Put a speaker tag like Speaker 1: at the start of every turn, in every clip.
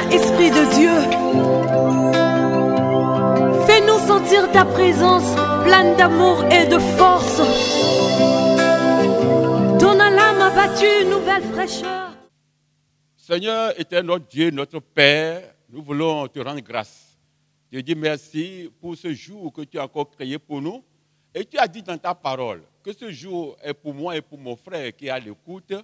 Speaker 1: Saint-Esprit de Dieu. Fais-nous sentir ta présence pleine d'amour et de force. Donne à l'âme abattue une nouvelle fraîcheur.
Speaker 2: Seigneur était notre Dieu, notre Père, nous voulons te rendre grâce. Je dis merci pour ce jour que tu as encore créé pour nous. Et tu as dit dans ta parole que ce jour est pour moi et pour mon frère qui est à l'écoute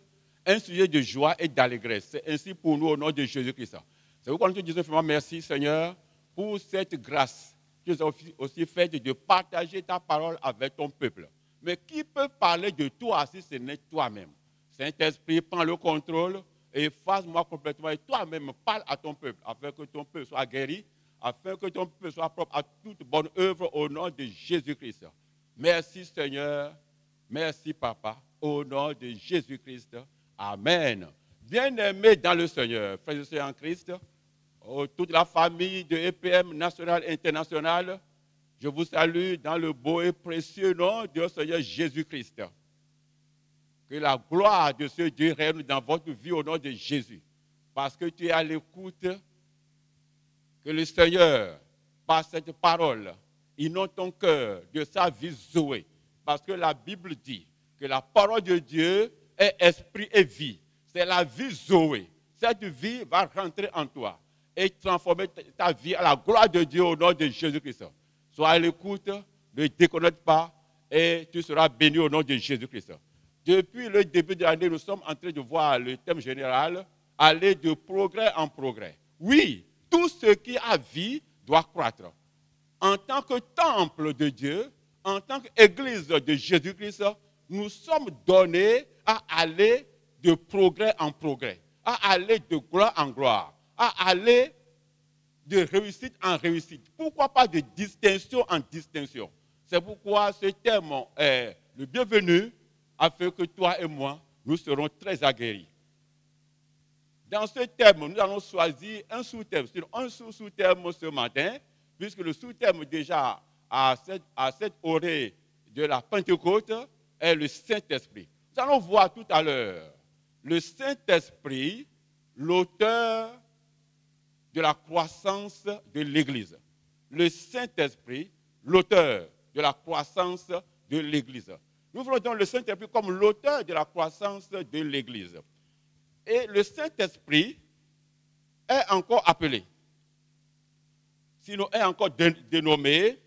Speaker 2: un sujet de joie et d'allégresse. C'est ainsi pour nous au nom de Jésus-Christ. C'est pourquoi nous te disons vraiment merci Seigneur pour cette grâce que tu as aussi faite de partager ta parole avec ton peuple. Mais qui peut parler de toi si ce n'est toi-même? Saint-Esprit, prends le contrôle et efface-moi complètement. Et toi-même, parle à ton peuple afin que ton peuple soit guéri, afin que ton peuple soit propre à toute bonne œuvre au nom de Jésus-Christ. Merci Seigneur, merci Papa, au nom de Jésus-Christ. Amen. Bien-aimés dans le Seigneur, frères et sœurs en Christ, toute la famille de EPM national et international, je vous salue dans le beau et précieux nom de Seigneur Jésus-Christ. Que la gloire de ce Dieu règne dans votre vie au nom de Jésus. Parce que tu es à l'écoute, que le Seigneur, par cette parole, inonde ton cœur de sa vie Zoé. Parce que la Bible dit que la parole de Dieu est esprit et vie. C'est la vie Zoé. Cette vie va rentrer en toi et transformer ta vie à la gloire de Dieu au nom de Jésus-Christ. Sois à l'écoute, ne déconnecte pas et tu seras béni au nom de Jésus-Christ. Depuis le début de l'année, nous sommes en train de voir le thème général, aller de progrès en progrès. Oui, tout ce qui a vie doit croître. En tant que temple de Dieu, en tant qu'église de Jésus-Christ, nous sommes donnés à aller de progrès en progrès, à aller de gloire en gloire, à aller de réussite en réussite. Pourquoi pas de distinction en distinction? C'est pourquoi ce thème est le bienvenu, afin que toi et moi, nous serons très aguerris. Dans ce thème, nous allons choisir un sous-thème. C'est un sous-thème ce matin, puisque le sous-thème déjà à cette orée de la Pentecôte est le Saint-Esprit. Nous allons voir tout à l'heure le Saint-Esprit, l'auteur de la croissance de l'Église. Le Saint-Esprit, l'auteur de la croissance de l'Église. Nous voulons donc le Saint-Esprit comme l'auteur de la croissance de l'Église. Et le Saint-Esprit est encore appelé, sinon est encore dénommé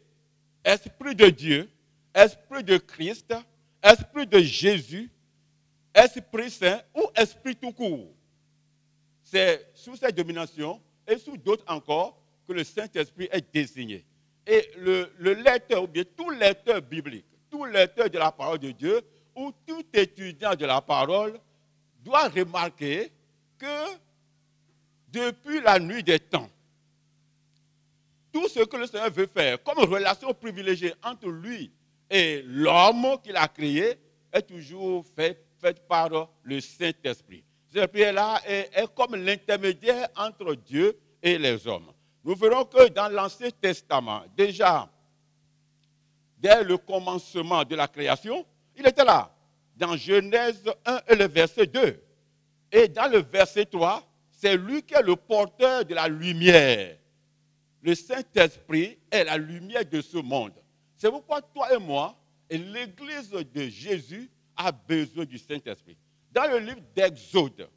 Speaker 2: Esprit de Dieu, Esprit de Christ, Esprit de Jésus, Esprit Saint ou Esprit tout court. C'est sous cette domination et sous d'autres encore que le Saint-Esprit est désigné. Et le lecteur, ou bien tout lecteur biblique, tout lecteur de la parole de Dieu ou tout étudiant de la parole doit remarquer que depuis la nuit des temps, tout ce que le Seigneur veut faire comme relation privilégiée entre lui et l'homme qu'il a créé est toujours faite par le Saint-Esprit. Ce Esprit est là et est comme l'intermédiaire entre Dieu et les hommes. Nous verrons que dans l'Ancien Testament, déjà, dès le commencement de la création, il était là, dans Genèse 1 et le verset 2. Et dans le verset 3, c'est lui qui est le porteur de la lumière. Le Saint-Esprit est la lumière de ce monde. C'est pourquoi toi et moi, et l'Église de Jésus a besoin du Saint-Esprit. Dans le livre d'Exode,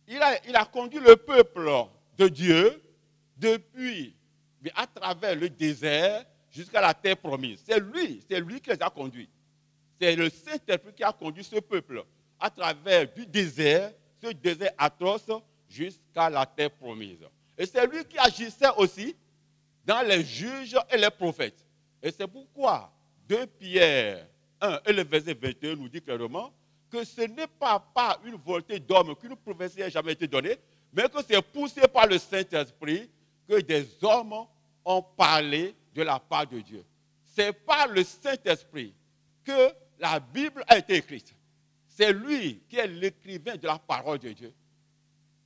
Speaker 2: il a conduit le peuple de Dieu depuis, à travers le désert, jusqu'à la terre promise. C'est lui qui les a conduits. C'est le Saint-Esprit qui a conduit ce peuple à travers du désert, ce désert atroce, jusqu'à la terre promise. Et c'est lui qui agissait aussi dans les juges et les prophètes. Et c'est pourquoi 2 Pierre 1 et le verset 21 nous dit clairement que ce n'est pas par une volonté d'homme qu'une prophétie n'a jamais été donnée, mais que c'est poussé par le Saint-Esprit que des hommes ont parlé de la part de Dieu. C'est par le Saint-Esprit que la Bible a été écrite. C'est lui qui est l'écrivain de la parole de Dieu.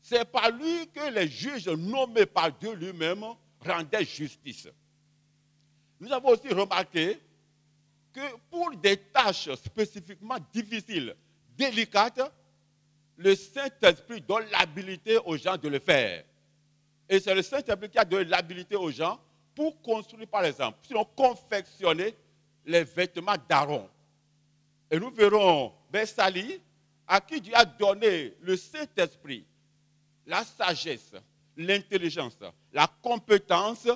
Speaker 2: C'est par lui que les juges nommés par Dieu lui-même rendaient justice. Nous avons aussi remarqué que pour des tâches spécifiquement difficiles, délicates, le Saint-Esprit donne l'habilité aux gens de le faire. Et c'est le Saint-Esprit qui a donné l'habilité aux gens pour construire, par exemple, sinon confectionner les vêtements d'Aaron. Et nous verrons Besali, à qui Dieu a donné le Saint-Esprit, la sagesse, l'intelligence, la compétence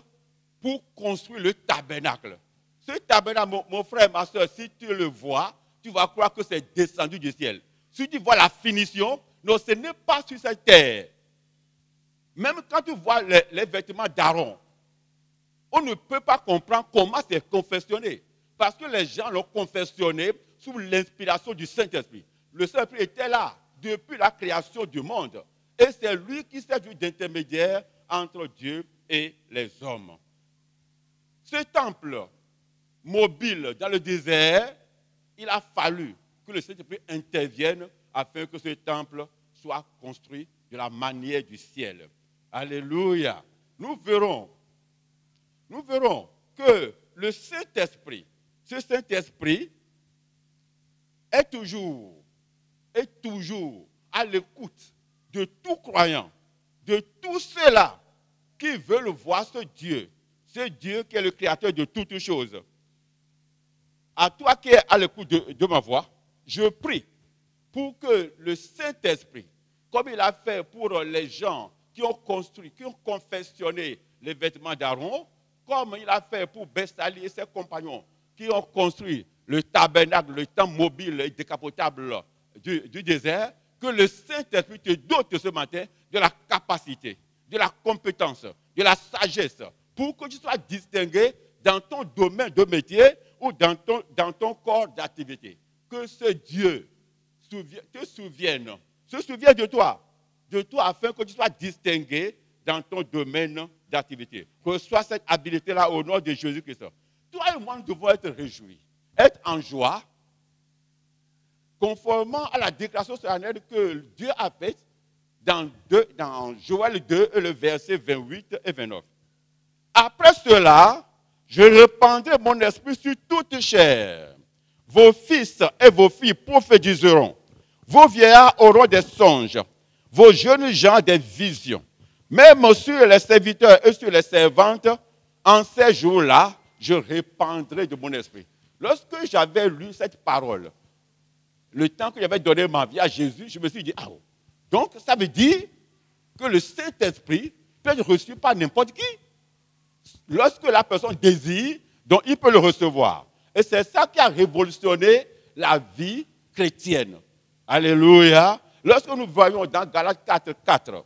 Speaker 2: pour construire le tabernacle. Ce tabernacle, mon frère, ma soeur, si tu le vois, tu vas croire que c'est descendu du ciel. Si tu vois la finition, non, ce n'est pas sur cette terre. Même quand tu vois les vêtements d'Aaron, on ne peut pas comprendre comment c'est confectionné. Parce que les gens l'ont confectionné sous l'inspiration du Saint-Esprit. Le Saint-Esprit était là depuis la création du monde. Et c'est lui qui s'est vu d'intermédiaire entre Dieu et les hommes. Ce temple mobile dans le désert, il a fallu que le Saint-Esprit intervienne afin que ce temple soit construit de la manière du ciel. Alléluia. Nous verrons que le Saint-Esprit, ce Saint-Esprit est toujours à l'écoute de tout croyant, de tous ceux-là qui veulent voir ce Dieu qui est le créateur de toutes choses. À toi qui es à l'écoute de ma voix, je prie pour que le Saint-Esprit, comme il a fait pour les gens qui ont construit, qui ont confectionné les vêtements d'Aaron, comme il a fait pour Besali et ses compagnons qui ont construit le tabernacle, le temple mobile et décapotable du désert, que le Saint-Esprit te dote ce matin de la capacité, de la compétence, de la sagesse, pour que tu sois distingué dans ton domaine de métier ou dans ton corps d'activité. Que ce Dieu se souvienne de toi afin que tu sois distingué dans ton domaine d'activité. Reçois cette habilité-là au nom de Jésus-Christ. Toi et moi, nous devons être réjouis, être en joie, conformément à la déclaration solennelle que Dieu a faite dans Joël 2, le verset 28 et 29. Après cela, je répandrai mon esprit sur toute chair. Vos fils et vos filles prophétiseront. Vos vieillards auront des songes. Vos jeunes gens des visions. Même sur les serviteurs et sur les servantes, en ces jours-là, je répandrai de mon esprit. Lorsque j'avais lu cette parole, le temps que j'avais donné ma vie à Jésus, je me suis dit, donc ça veut dire que le Saint-Esprit peut être reçu par n'importe qui. Lorsque la personne désire, donc il peut le recevoir. Et c'est ça qui a révolutionné la vie chrétienne. Alléluia. Lorsque nous voyons dans Galates 4,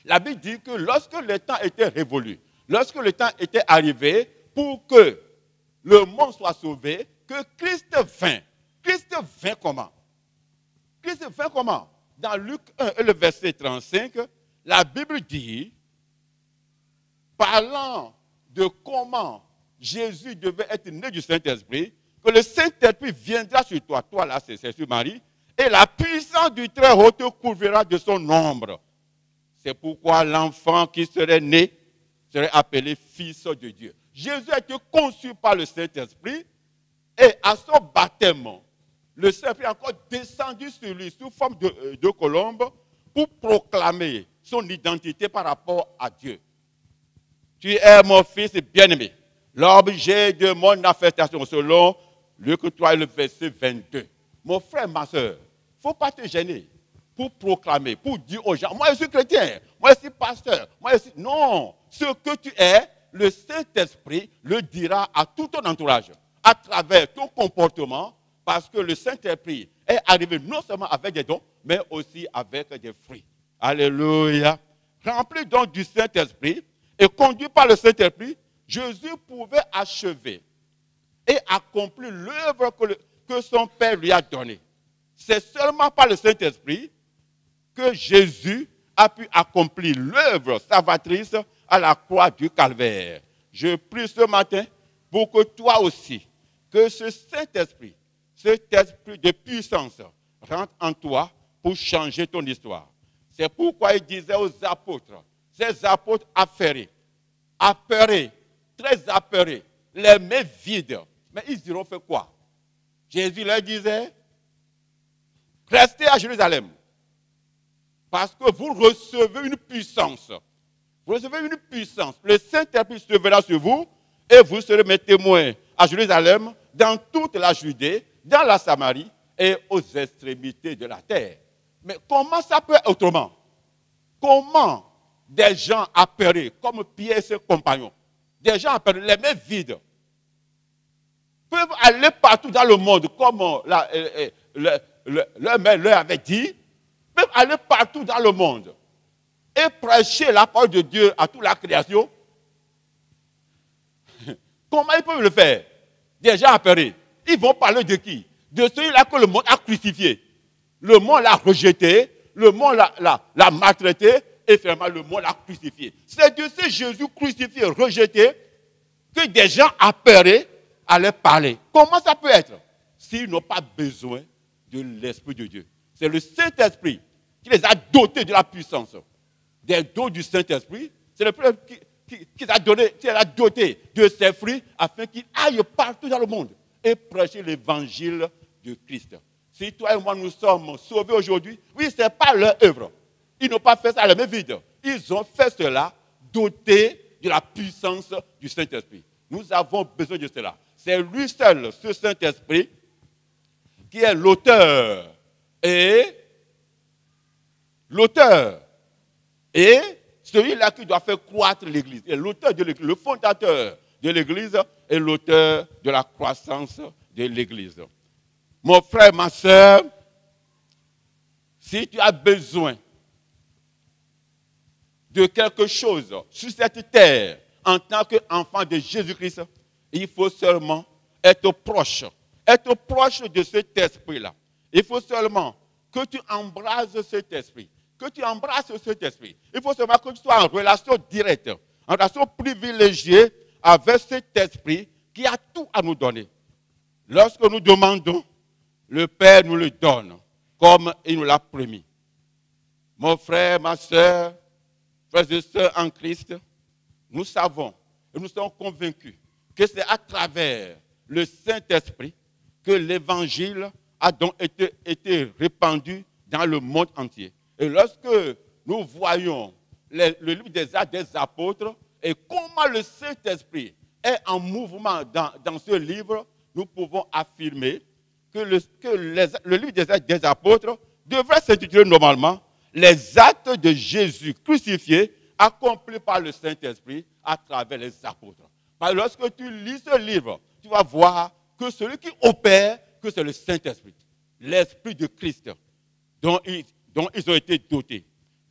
Speaker 2: la Bible dit que lorsque le temps était révolu, lorsque le temps était arrivé pour que le monde soit sauvé, que Christ vint. Christ vint comment? Christ vint comment? Dans Luc 1 et le verset 35, la Bible dit, parlant de comment Jésus devait être né du Saint-Esprit, que le Saint-Esprit viendra sur toi, toi là c'est sur Marie, et la puissance du Très-Haut te couvrira de son ombre. C'est pourquoi l'enfant qui serait né serait appelé fils de Dieu. Jésus a été conçu par le Saint-Esprit et à son baptême, le Saint-Esprit est encore descendu sur lui sous forme de colombe pour proclamer son identité par rapport à Dieu. Tu es mon fils bien-aimé, l'objet de mon affectation, selon Luc 3, le verset 22. Mon frère, ma soeur, il ne faut pas te gêner pour proclamer, pour dire aux gens, moi je suis chrétien, moi je suis pasteur, moi je suis... Non, ce que tu es, le Saint-Esprit le dira à tout ton entourage, à travers ton comportement, parce que le Saint-Esprit est arrivé non seulement avec des dons, mais aussi avec des fruits. Alléluia. Rempli donc du Saint-Esprit et conduit par le Saint-Esprit, Jésus pouvait achever et accomplir l'œuvre que son Père lui a donnée. C'est seulement par le Saint-Esprit que Jésus a pu accomplir l'œuvre salvatrice à la croix du Calvaire. Je prie ce matin pour que toi aussi, que ce Saint-Esprit, cet esprit de puissance rentre en toi pour changer ton histoire. C'est pourquoi il disait aux apôtres, ces apôtres affairés, apeurés, très apeurés, les mains vides. Mais ils iront faire quoi? Jésus leur disait, restez à Jérusalem, Parce que vous recevez une puissance. Vous recevez une puissance. Le Saint-Esprit se verra sur vous et vous serez mes témoins à Jérusalem, dans toute la Judée, dans la Samarie et aux extrémités de la terre. Mais comment ça peut être autrement? Comment des gens apeurés, comme Pierre et ses compagnons, des gens apeurés, les mains vides, peuvent aller partout dans le monde, comme leur mère leur avait dit, peuvent aller partout dans le monde et prêcher la parole de Dieu à toute la création? Comment ils peuvent le faire? Des gens apeurés. Ils vont parler de qui? De celui-là que le monde a crucifié. Le monde l'a rejeté, le monde l'a maltraité, et finalement le monde l'a crucifié. C'est de ce Jésus crucifié, rejeté, que des gens apeurés allaient parler. Comment ça peut être? S'ils n'ont pas besoin de l'Esprit de Dieu. C'est le Saint-Esprit qui les a dotés de la puissance. Des dons du Saint-Esprit, c'est le peuple qui les a dotés de ses fruits afin qu'ils aillent partout dans le monde et prêcher l'évangile de Christ. Si toi et moi nous sommes sauvés aujourd'hui, oui, ce n'est pas leur œuvre. Ils n'ont pas fait ça à la main vide. Ils ont fait cela dotés de la puissance du Saint-Esprit. Nous avons besoin de cela. C'est lui seul, ce Saint-Esprit, qui est l'auteur et celui-là qui doit faire croître l'Église. Et l'auteur de l'Église, le fondateur de l'Église est l'auteur de la croissance de l'Église. Mon frère, ma soeur, si tu as besoin de quelque chose sur cette terre en tant qu'enfant de Jésus-Christ, il faut seulement être proche de cet esprit-là. Il faut seulement que tu embrasses cet esprit. Il faut seulement que tu sois en relation directe, en relation privilégiée avec cet esprit qui a tout à nous donner. Lorsque nous demandons, le Père nous le donne, comme il nous l'a promis. Mon frère, ma soeur, frères et sœurs en Christ, nous savons et nous sommes convaincus que c'est à travers le Saint-Esprit que l'Évangile a donc été répandu dans le monde entier. Et lorsque nous voyons le livre des Actes des Apôtres et comment le Saint-Esprit est en mouvement dans ce livre, nous pouvons affirmer que le livre des Actes des Apôtres devrait s'intituler normalement « Les actes de Jésus crucifié accomplis par le Saint-Esprit à travers les apôtres ». Parce que lorsque tu lis ce livre, tu vas voir que celui qui opère, que c'est le Saint-Esprit, l'Esprit de Christ, dont ils ont été dotés.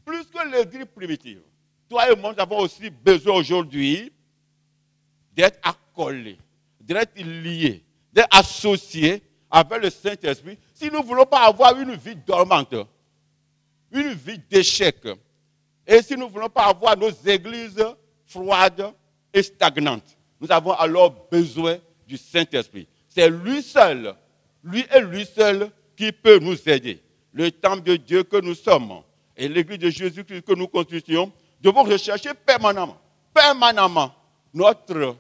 Speaker 2: Plus que l'Église primitive, toi et moi, nous avons aussi besoin aujourd'hui d'être accolés, d'être liés, d'être associés avec le Saint-Esprit, si nous ne voulons pas avoir une vie dormante, une vie d'échec, et si nous ne voulons pas avoir nos églises froides et stagnantes, nous avons alors besoin du Saint-Esprit. C'est lui seul, lui et lui seul qui peut nous aider. Le temple de Dieu que nous sommes et l'église de Jésus-Christ que nous constituons, devons rechercher permanemment notre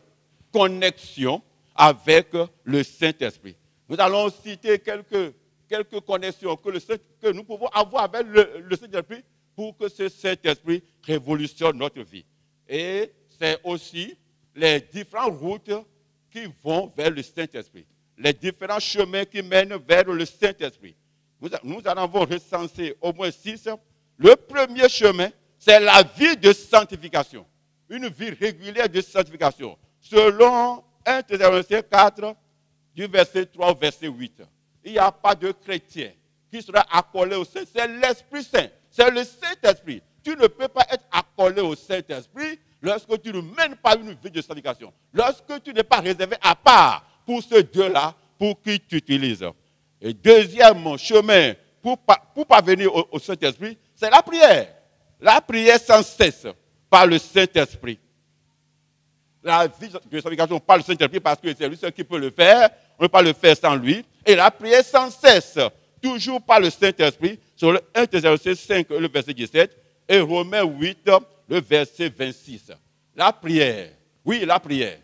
Speaker 2: connexion avec le Saint-Esprit. Nous allons citer quelques connexions que nous pouvons avoir avec le Saint-Esprit pour que ce Saint-Esprit révolutionne notre vie. Et c'est aussi les différentes routes qui vont vers le Saint-Esprit, les différents chemins qui mènent vers le Saint-Esprit. Nous en avons recensé au moins 6. Le premier chemin, c'est la vie de sanctification, une vie régulière de sanctification, selon 1 Thessaloniciens 4, du verset 3 au verset 8. Il n'y a pas de chrétien qui sera accolé au Saint. C'est l'Esprit Saint. C'est le Saint-Esprit. Tu ne peux pas être accolé au Saint-Esprit lorsque tu ne mènes pas une vie de sanctification. Lorsque tu n'es pas réservé à part pour ce Dieu-là, pour qui tu utilises. Et deuxième chemin pour parvenir au Saint-Esprit, c'est la prière. La prière sans cesse par le Saint-Esprit. La vie de sanctification par le Saint-Esprit parce que c'est lui seul qui peut le faire. On ne peut pas le faire sans lui. Et la prière sans cesse, toujours par le Saint-Esprit, sur le 1 Thessaloniciens 5, le verset 17, et Romains 8, le verset 26. La prière, oui, la prière.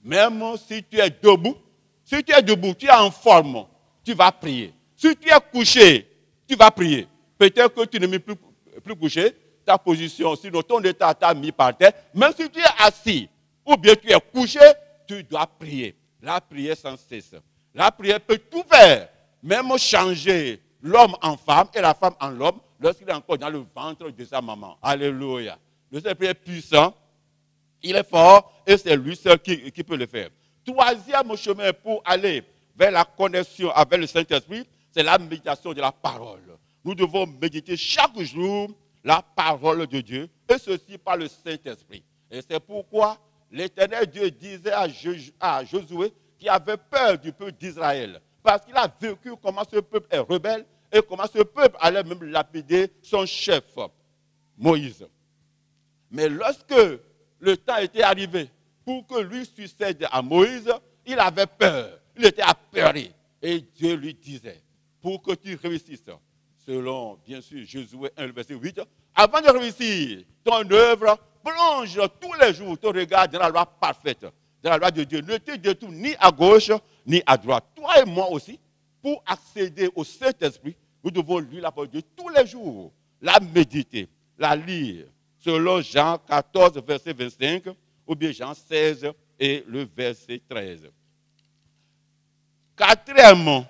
Speaker 2: Même si tu es debout, tu es en forme, tu vas prier. Si tu es couché, tu vas prier. Peut-être que tu ne mets plus couché, ta position, sinon ton état t'a mis par terre, même si tu es assis ou bien tu es couché, tu dois prier. La prière sans cesse. La prière peut tout faire, même changer l'homme en femme et la femme en l'homme lorsqu'il est encore dans le ventre de sa maman. Alléluia. Le Saint-Esprit est puissant, il est fort et c'est lui seul qui peut le faire. Troisième chemin pour aller vers la connexion avec le Saint-Esprit, c'est la méditation de la parole. Nous devons méditer chaque jour la parole de Dieu, et ceci par le Saint-Esprit. Et c'est pourquoi l'Éternel Dieu disait à Josué qui avait peur du peuple d'Israël, parce qu'il a vécu comment ce peuple est rebelle et comment ce peuple allait même lapider son chef, Moïse. Mais lorsque le temps était arrivé pour que lui succède à Moïse, il avait peur, il était apeuré. Et Dieu lui disait, pour que tu réussisses, selon, bien sûr, Josué 1, verset 8, avant de réussir ton œuvre, plonge tous les jours ton regard dans la loi parfaite, dans la loi de Dieu. Ne te détourne ni à gauche, ni à droite. Toi et moi aussi, pour accéder au Saint-Esprit, nous devons lire la parole de Dieu tous les jours, la méditer, la lire, selon Jean 14, verset 25, ou bien Jean 16 et le verset 13. Quatrième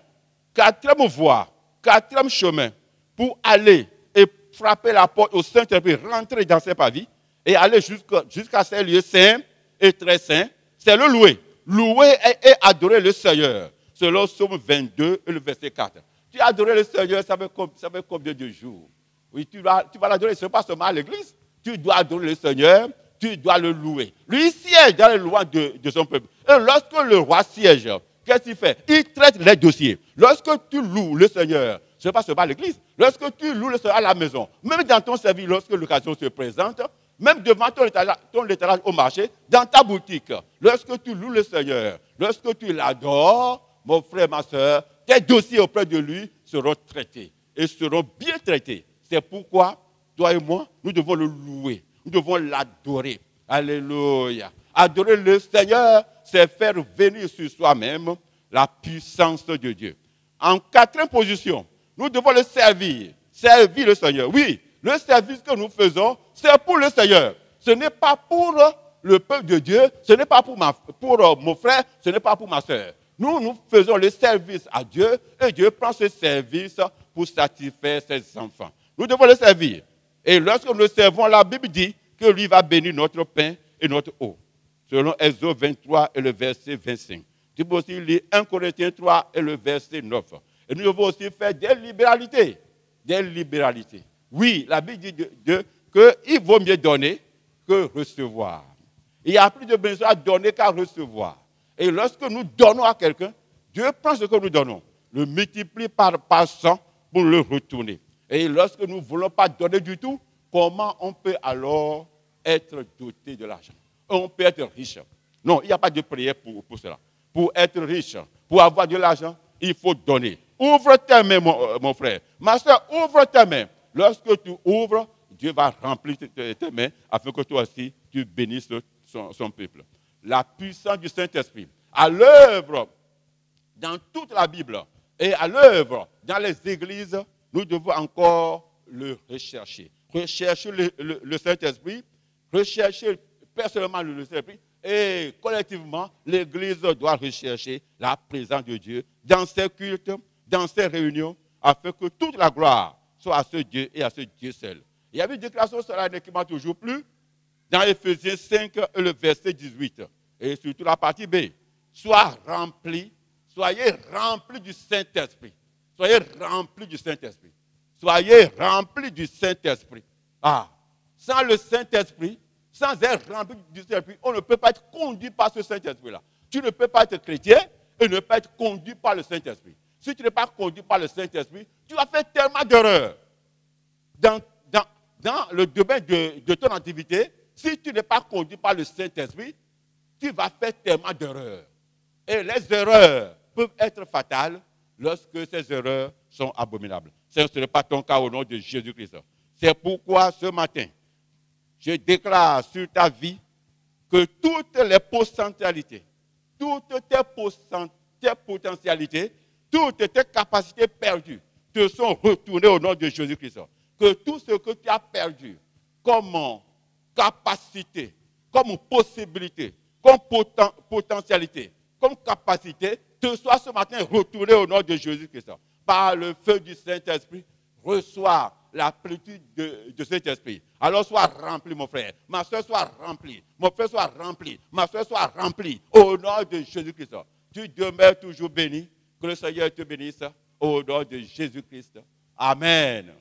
Speaker 2: voie, quatrième chemin, pour aller et frapper la porte au Saint-Esprit, rentrer dans ses pavis et aller jusqu'à ces lieux saints et très saints, c'est le louer. Louer et adorer le Seigneur, selon Psaume 22 et le verset 4. Tu as adoré le Seigneur, ça fait combien de jours? Oui, tu vas l'adorer, ce n'est pas seulement à l'église. Tu dois adorer le Seigneur, tu dois le louer. Lui siège dans les lois de son peuple. Et lorsque le roi siège, qu'est-ce qu'il fait? Il traite les dossiers. Lorsque tu loues le Seigneur, ce n'est pas seulement à l'église. Lorsque tu loues le Seigneur à la maison, même dans ton service, lorsque l'occasion se présente, même devant ton étalage au marché, dans ta boutique, lorsque tu loues le Seigneur, lorsque tu l'adores, mon frère, ma soeur, tes dossiers auprès de lui seront traités et seront bien traités. C'est pourquoi, toi et moi, nous devons le louer, nous devons l'adorer. Alléluia. Adorer le Seigneur, c'est faire venir sur soi-même la puissance de Dieu. En quatrième position, nous devons le servir le Seigneur. Oui, le service que nous faisons, c'est pour le Seigneur. Ce n'est pas pour le peuple de Dieu, ce n'est pas pour mon frère, ce n'est pas pour ma soeur. Nous faisons le service à Dieu et Dieu prend ce service pour satisfaire ses enfants. Nous devons le servir. Et lorsque nous le servons, la Bible dit que lui va bénir notre pain et notre eau. Selon Exode 23 et le verset 25. Tu peux aussi lire 1 Corinthiens 3 et le verset 9. Et nous devons aussi faire des libéralités. Des libéralités. Oui, la Bible dit qu'il vaut mieux donner que recevoir. Il y a plus de besoin à donner qu'à recevoir. Et lorsque nous donnons à quelqu'un, Dieu prend ce que nous donnons, le multiplie par 100 pour le retourner. Et lorsque nous ne voulons pas donner du tout, comment on peut alors être doté de l'argent? On peut être riche. Non, il n'y a pas de prière pour cela. Pour être riche, pour avoir de l'argent, il faut donner. Ouvre tes mains, mon frère. Ma soeur, ouvre tes mains. Lorsque tu ouvres, Dieu va remplir tes mains afin que toi aussi, tu bénisses son peuple. La puissance du Saint-Esprit, à l'œuvre dans toute la Bible et à l'œuvre dans les églises, nous devons encore le rechercher. Rechercher le Saint-Esprit, rechercher personnellement le Saint-Esprit et collectivement, l'Église doit rechercher la présence de Dieu dans ses cultes, dans ses réunions, afin que toute la gloire soit à ce Dieu et à ce Dieu seul. Il y avait une déclaration sur l'année qui m'a toujours plu, dans Éphésiens 5, le verset 18, et surtout la partie B. Soyez remplis du Saint-Esprit. Soyez remplis du Saint-Esprit. Soyez remplis du Saint-Esprit. Ah, sans le Saint-Esprit, sans être rempli du Saint-Esprit, on ne peut pas être conduit par ce Saint-Esprit-là. Tu ne peux pas être chrétien et ne pas être conduit par le Saint-Esprit. Si tu n'es pas conduit par le Saint-Esprit, tu vas faire tellement d'erreurs. Dans le domaine de ton activité, si tu n'es pas conduit par le Saint-Esprit, tu vas faire tellement d'erreurs. Et les erreurs peuvent être fatales lorsque ces erreurs sont abominables. Ce n'est pas ton cas au nom de Jésus-Christ. C'est pourquoi ce matin, je déclare sur ta vie que toutes les potentialités, toutes tes potentialités, toutes tes capacités perdues te sont retournées au nom de Jésus-Christ. que tout ce que tu as perdu comme capacité, comme possibilité, comme potentialité, comme capacité, te soit ce matin retourné au nom de Jésus-Christ. Par le feu du Saint-Esprit, reçois la plénitude de cet esprit. Alors sois rempli, mon frère. Ma soeur soit remplie. Mon frère soit rempli. Ma soeur soit remplie. Au nom de Jésus-Christ. Tu demeures toujours béni. Que le Seigneur te bénisse. Au nom de Jésus-Christ. Amen.